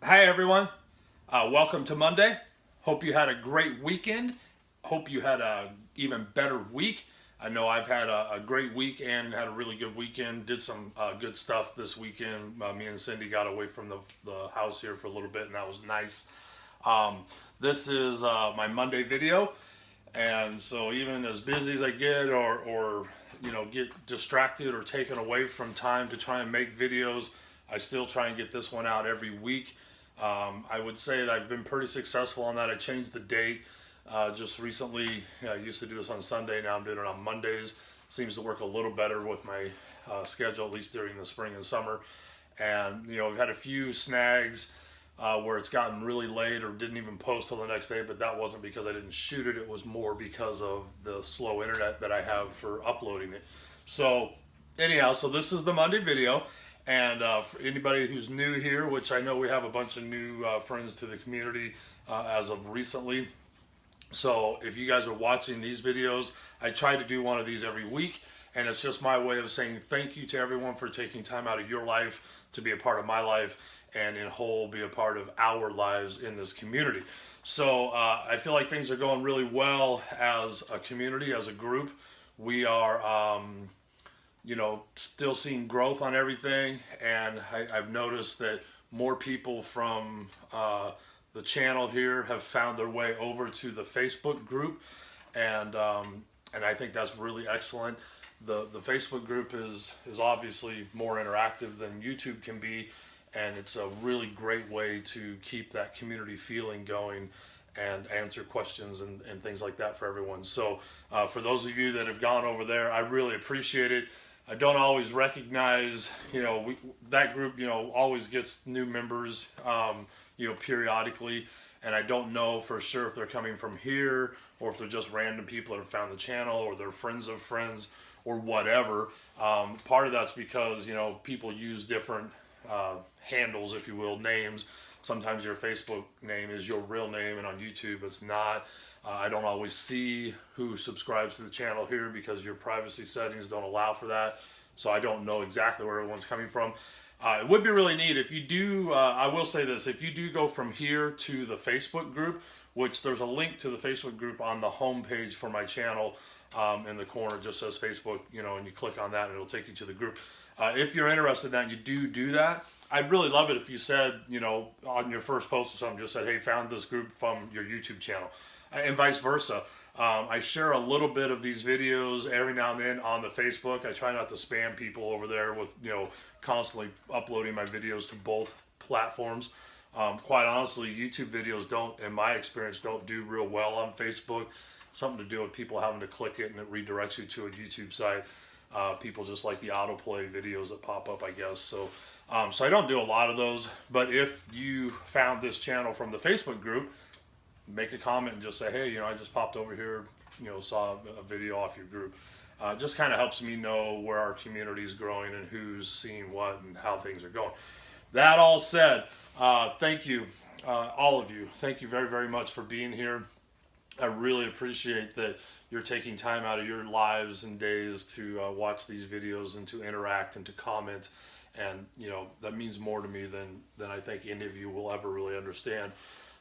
Hi, everyone. Welcome to Monday. Hope you had a great weekend. Hope you had a even better week. I know I've had a great week and had a really good weekend. Did some good stuff this weekend. Me and Cindy got away from the house here for a little bit, and that was nice. Um, this is my Monday video, and so even as busy as I get, or get distracted or taken away from time to try and make videos, I still try and get this one out every week. I would say that I've been pretty successful on that. I changed the date just recently. I used to do this on Sunday. Now I'm doing it on Mondays. Seems to work a little better with my schedule, at least during the spring and summer. And we've had a few snags where it's gotten really late or didn't even post till the next day. But that wasn't because I didn't shoot it. It was more because of the slow internet that I have for uploading it. So anyhow, so this is the Monday video. And for anybody who's new here, which I know we have a bunch of new friends to the community as of recently. So if you guys are watching these videos, I try to do one of these every week. And it's just my way of saying thank you to everyone for taking time out of your life to be a part of my life and in whole be a part of our lives in this community. So I feel like things are going really well as a community, as a group. We are still seeing growth on everything. And I've noticed that more people from the channel here have found their way over to the Facebook group. And I think that's really excellent. The Facebook group is obviously more interactive than YouTube can be. And it's a really great way to keep that community feeling going and answer questions and things like that for everyone. So for those of you that have gone over there, I really appreciate it. I don't always recognize, that group, always gets new members, periodically. And I don't know for sure if they're coming from here or if they're just random people that have found the channel or they're friends of friends or whatever. Part of that's because, people use different handles, if you will, names. Sometimes your Facebook name is your real name, and on YouTube it's not. I don't always see who subscribes to the channel here because your privacy settings don't allow for that. So I don't know exactly where everyone's coming from. It would be really neat if you do. I will say this: if you do go from here to the Facebook group, which there's a link to the Facebook group on the home page for my channel, in the corner it just says Facebook, and you click on that and it'll take you to the group. If you're interested in that and you do that, I'd really love it if you said, on your first post or something, just said, hey, found this group from your YouTube channel, and vice versa. I share a little bit of these videos every now and then on the Facebook. I try not to spam people over there with, constantly uploading my videos to both platforms. Quite honestly, YouTube videos don't, in my experience, don't do real well on Facebook. Something to do with people having to click it and it redirects you to a YouTube site. People just like the autoplay videos that pop up, I guess. So I don't do a lot of those. But if you found this channel from the Facebook group, make a comment and just say, hey, I just popped over here, saw a video off your group. Just kind of helps me know where our community is growing and who's seeing what and how things are going. That all said, thank you, all of you. Thank you very, very much for being here. I really appreciate that you're taking time out of your lives and days to watch these videos and to interact and to comment. And, that means more to me than I think any of you will ever really understand.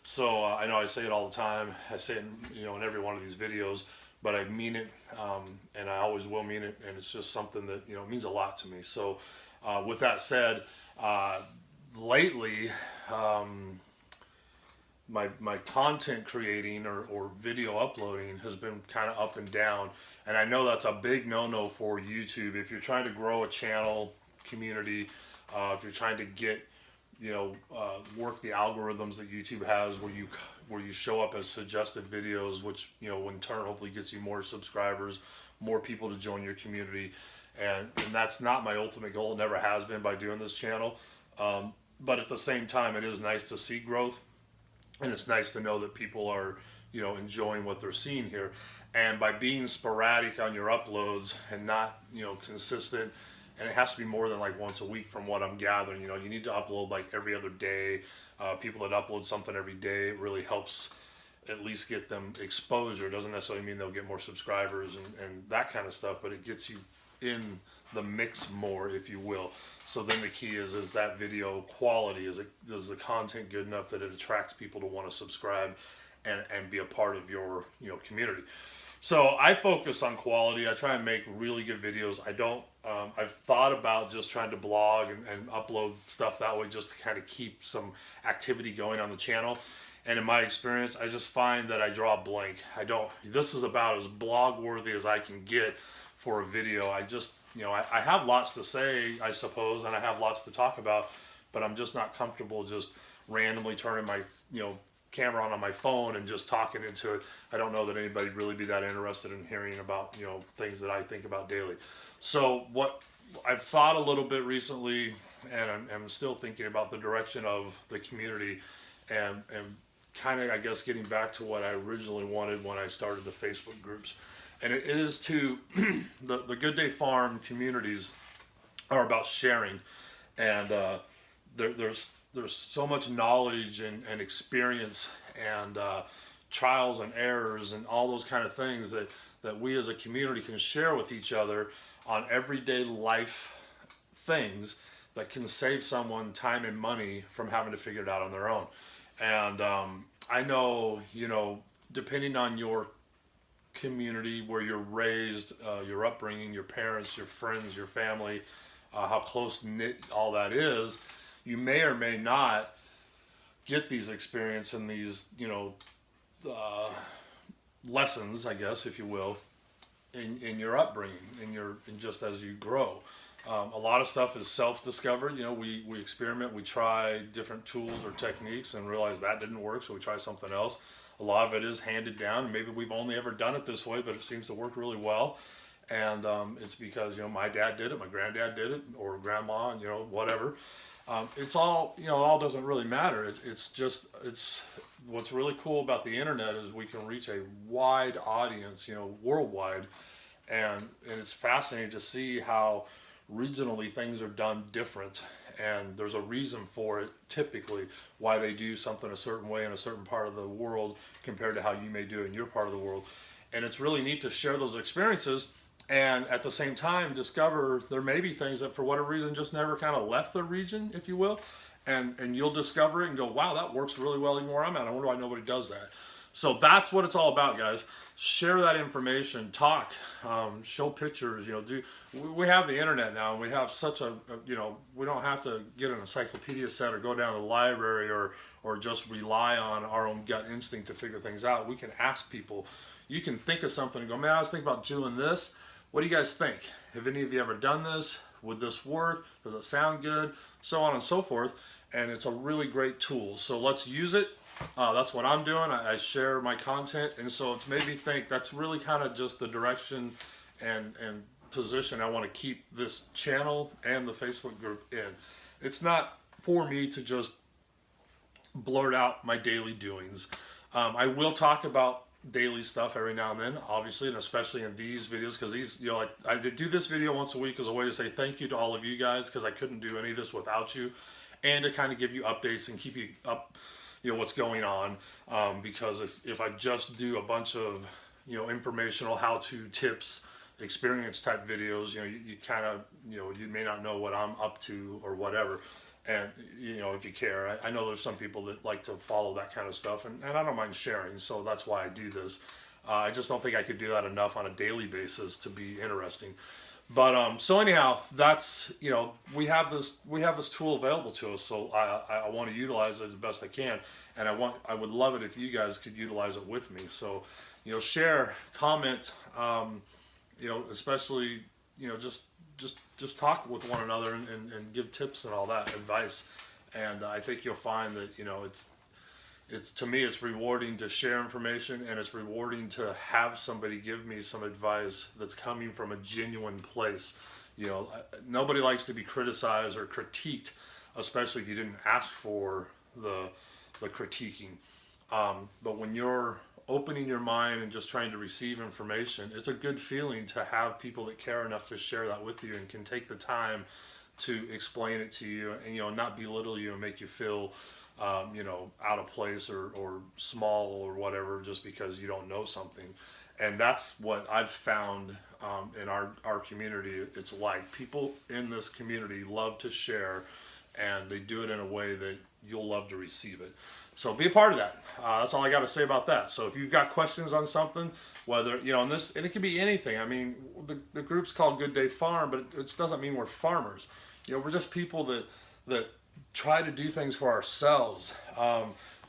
So I know I say it all the time. I say it, in every one of these videos, but I mean it, and I always will mean it. And it's just something that means a lot to me. So with that said, lately, my content creating or video uploading has been kind of up and down, and I know that's a big no-no for YouTube. If you're trying to grow a channel community, if you're trying to get work the algorithms that YouTube has, where you show up as suggested videos, which in turn hopefully gets you more subscribers, more people to join your community, and that's not my ultimate goal. It never has been by doing this channel, but at the same time, it is nice to see growth, and it's nice to know that people are enjoying what they're seeing here. And by being sporadic on your uploads and not consistent, and it has to be more than like once a week from what I'm gathering. You need to upload like every other day. People that upload something every day really helps at least get them exposure. It doesn't necessarily mean they'll get more subscribers and that kind of stuff, but it gets you in the mix more, if you will. So then the key is that video quality? Is the content good enough that it attracts people to want to subscribe and be a part of your community? So I focus on quality. I try and make really good videos. I don't. I've thought about just trying to blog and upload stuff that way, just to kind of keep some activity going on the channel. And in my experience, I just find that I draw a blank. I don't. This is about as blog worthy as I can get for a video. I just, I have lots to say, I suppose, and I have lots to talk about, but I'm just not comfortable just randomly turning my, camera on my phone and just talking into it. I don't know that anybody'd really be that interested in hearing about, things that I think about daily. So what I've thought a little bit recently, and I'm still thinking about the direction of the community, and kind of, I guess, getting back to what I originally wanted when I started the Facebook groups. And it is to, the Good Day Farm communities are about sharing. And there's so much knowledge and experience and trials and errors and all those kind of things that we as a community can share with each other on everyday life things that can save someone time and money from having to figure it out on their own. And I know, depending on your community, where you're raised, your upbringing, your parents, your friends, your family, how close knit all that is, you may or may not get these experience and these, lessons, I guess, if you will, in your upbringing, in just as you grow. A lot of stuff is self-discovered. We experiment, we try different tools or techniques and realize that didn't work, so we try something else. A lot of it is handed down. Maybe we've only ever done it this way, but it seems to work really well. And it's because, my dad did it, my granddad did it, or grandma, and, whatever. It's all, it all doesn't really matter. It's what's really cool about the internet is we can reach a wide audience, worldwide. And it's fascinating to see how regionally things are done different, and there's a reason for it, typically why they do something a certain way in a certain part of the world compared to how you may do it in your part of the world. And it's really neat to share those experiences and at the same time discover there may be things that for whatever reason just never kind of left the region, if you will, and you'll discover it and go, wow, that works really well even where I'm at. I wonder why nobody does that. So that's what it's all about, guys. Share that information, talk, show pictures, we have the internet now, and we have such a, we don't have to get an encyclopedia set or go down to the library or just rely on our own gut instinct to figure things out. We can ask people. You can think of something and go, man, I was thinking about doing this. What do you guys think? Have any of you ever done this? Would this work? Does it sound good? So on and so forth. And it's a really great tool. So let's use it. That's what I'm doing. I share my content, and so it's made me think that's really kind of just the direction and position I want to keep this channel and the Facebook group in. It's not for me to just blurt out my daily doings. I will talk about daily stuff every now and then, obviously, and especially in these videos, because these, I do this video once a week as a way to say thank you to all of you guys, because I couldn't do any of this without you, and to kind of give you updates and keep you up, what's going on, because if I just do a bunch of, informational how-to tips, experience type videos, you kind of, you may not know what I'm up to or whatever. And, if you care, I know there's some people that like to follow that kind of stuff, and I don't mind sharing, so that's why I do this. I just don't think I could do that enough on a daily basis to be interesting. But so anyhow, that's, we have this tool available to us, so I want to utilize it as best I can, and I would love it if you guys could utilize it with me. So, share, comment, especially, just talk with one another and give tips and all that advice. And I think you'll find that, it's to me, it's rewarding to share information, and it's rewarding to have somebody give me some advice that's coming from a genuine place. Nobody likes to be criticized or critiqued, especially if you didn't ask for the critiquing. But when you're opening your mind and just trying to receive information, it's a good feeling to have people that care enough to share that with you and can take the time to explain it to you and, not belittle you and make you feel out of place or small or whatever just because you don't know something. And that's what I've found in our community. It's like people in this community love to share, and they do it in a way that you'll love to receive it. So be a part of that. That's all I got to say about that. So if you've got questions on something, whether, and this, and it could be anything. I mean, the group's called Good Day Farm, but it doesn't mean we're farmers. We're just people that try to do things for ourselves.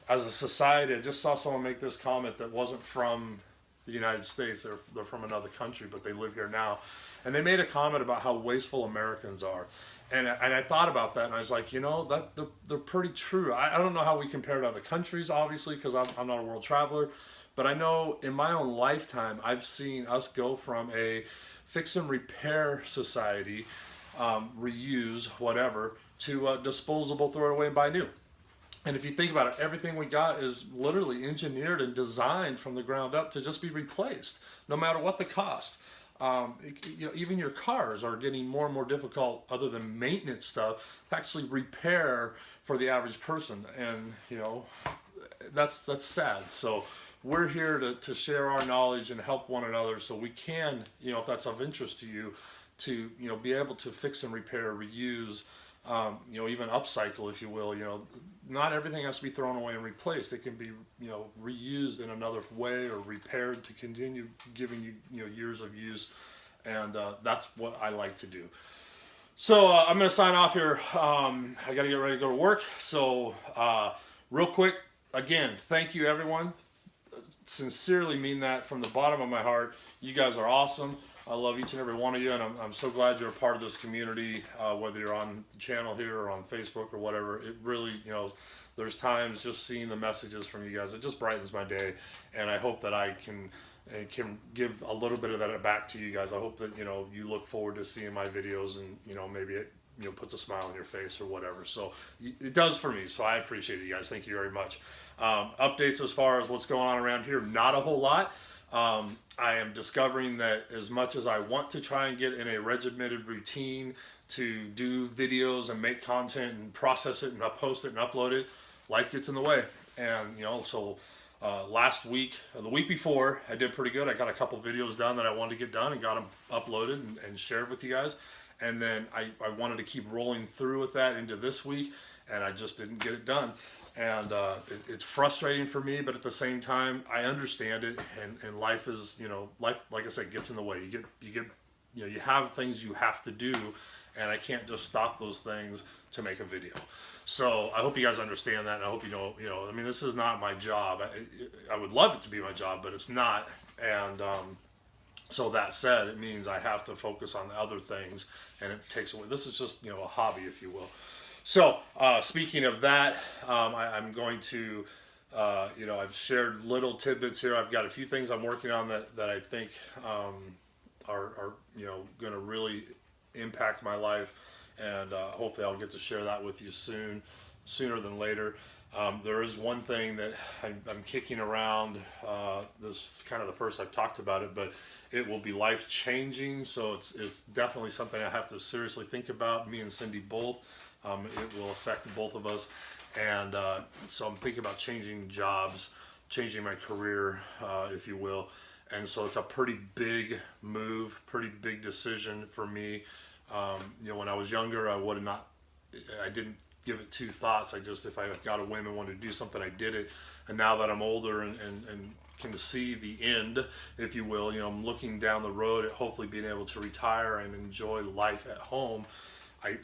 As a society, I just saw someone make this comment that wasn't from the United States. They're from another country, but they live here now. And they made a comment about how wasteful Americans are. And I thought about that, and I was like, they're pretty true. I don't know how we compare to other countries, obviously, because I'm not a world traveler. But I know in my own lifetime, I've seen us go from a fix and repair society, reuse, whatever, to disposable, throw it away and buy new. And if you think about it, everything we got is literally engineered and designed from the ground up to just be replaced, no matter what the cost. Even your cars are getting more and more difficult, other than maintenance stuff, to actually repair for the average person. And that's sad. So we're here to share our knowledge and help one another, so we can, if that's of interest to you, to be able to fix and repair, reuse, even upcycle, if you will. Not everything has to be thrown away and replaced. It can be, reused in another way, or repaired to continue giving you, years of use. And that's what I like to do. So I'm going to sign off here. I got to get ready to go to work. So real quick, again, thank you, everyone. Sincerely mean that from the bottom of my heart. You guys are awesome. I love each and every one of you, and I'm so glad you're a part of this community, whether you're on the channel here or on Facebook or whatever. It really, there's times just seeing the messages from you guys, it just brightens my day, and I hope that I can give a little bit of that back to you guys. I hope that, you look forward to seeing my videos, and, maybe it, puts a smile on your face or whatever. So it does for me, so I appreciate it, you guys. Thank you very much. Updates as far as what's going on around here, not a whole lot. I am discovering that as much as I want to try and get in a regimented routine to do videos and make content and process it and post it and upload it, life gets in the way. And, so last week, the week before, I did pretty good. I got a couple videos done that I wanted to get done and got them uploaded and shared with you guys. And then I wanted to keep rolling through with that into this week, and I just didn't get it done. And it's frustrating for me, but at the same time, I understand it. And life is, life, like I said, gets in the way. You have things you have to do, and I can't just stop those things to make a video. So I hope you guys understand that, and I hope this is not my job. I would love it to be my job, but it's not. And so that said, it means I have to focus on the other things, and it takes away. This is just, a hobby, if you will. So, speaking of that, I'm going to, I've shared little tidbits here. I've got a few things I'm working on that I think are going to really impact my life, and hopefully I'll get to share that with you sooner than later. There is one thing that I'm kicking around. This is kind of the first I've talked about it, but it will be life-changing, so it's definitely something I have to seriously think about, me and Cindy both. It will affect both of us, and so I'm thinking about changing jobs, changing my career, if you will. And so it's a pretty big move, pretty big decision for me. When I was younger, I didn't give it two thoughts. If I got a whim and wanted to do something, I did it. And now that I'm older and can see the end, if you will, I'm looking down the road at hopefully being able to retire and enjoy life at home. I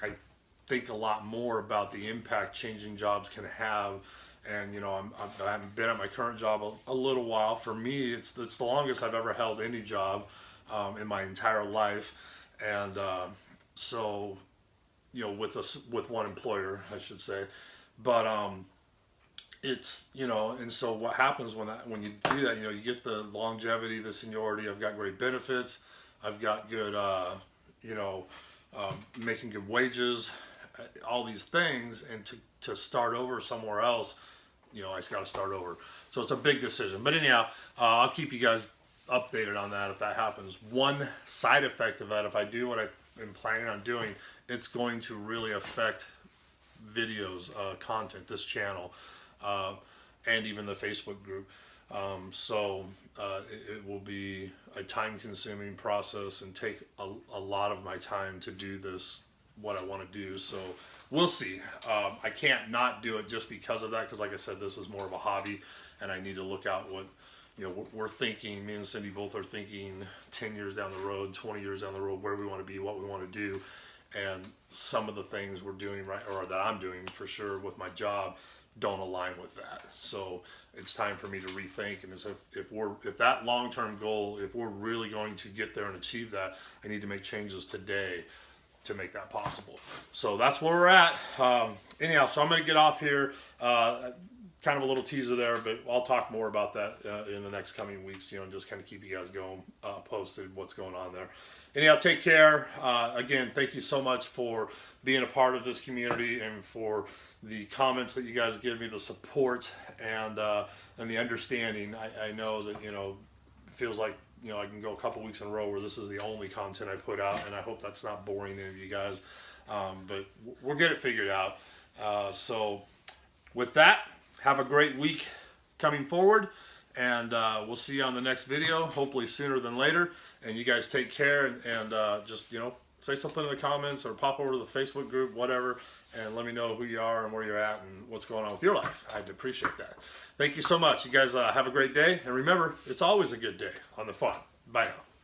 think a lot more about the impact changing jobs can have. And I haven't been at my current job a little while. For me, it's the longest I've ever held any job in my entire life. And so with one employer, I should say. But it's and so what happens when you do that, you get the longevity, the seniority. I've got great benefits. I've got good making good wages, all these things. And to start over somewhere else, I just got to start over. So it's a big decision. But anyhow, I'll keep you guys updated on that if that happens. One side effect of that, if I do what I'm planning on doing, it's going to really affect videos, content, this channel, and even the Facebook group. It will be a time-consuming process and take a lot of my time to do this, what I want to do. So we'll see. I can't not do it just because of that, because like I said, this is more of a hobby, and I need to look out what, we're thinking, me and Cindy both are thinking 10 years down the road, 20 years down the road, where we want to be, what we want to do. And some of the things we're doing right, or that I'm doing for sure with my job, don't align with that. So it's time for me to rethink. And if that long-term goal, if we're really going to get there and achieve that, I need to make changes today to make that possible. So that's where we're at. Anyhow, so I'm going to get off here. Kind of a little teaser there, but I'll talk more about that in the next coming weeks, and just kind of keep you guys going, posted what's going on there. Anyhow, take care. Again, thank you so much for being a part of this community and for the comments that you guys give me, the support and the understanding. I know that, it feels like, I can go a couple weeks in a row where this is the only content I put out, and I hope that's not boring any of you guys. But we'll get it figured out. So with that, have a great week coming forward, and we'll see you on the next video, hopefully sooner than later. And you guys take care, and just, say something in the comments or pop over to the Facebook group, whatever, and let me know who you are and where you're at and what's going on with your life. I'd appreciate that. Thank you so much. You guys have a great day, and remember, it's always a good day on the fun. Bye now.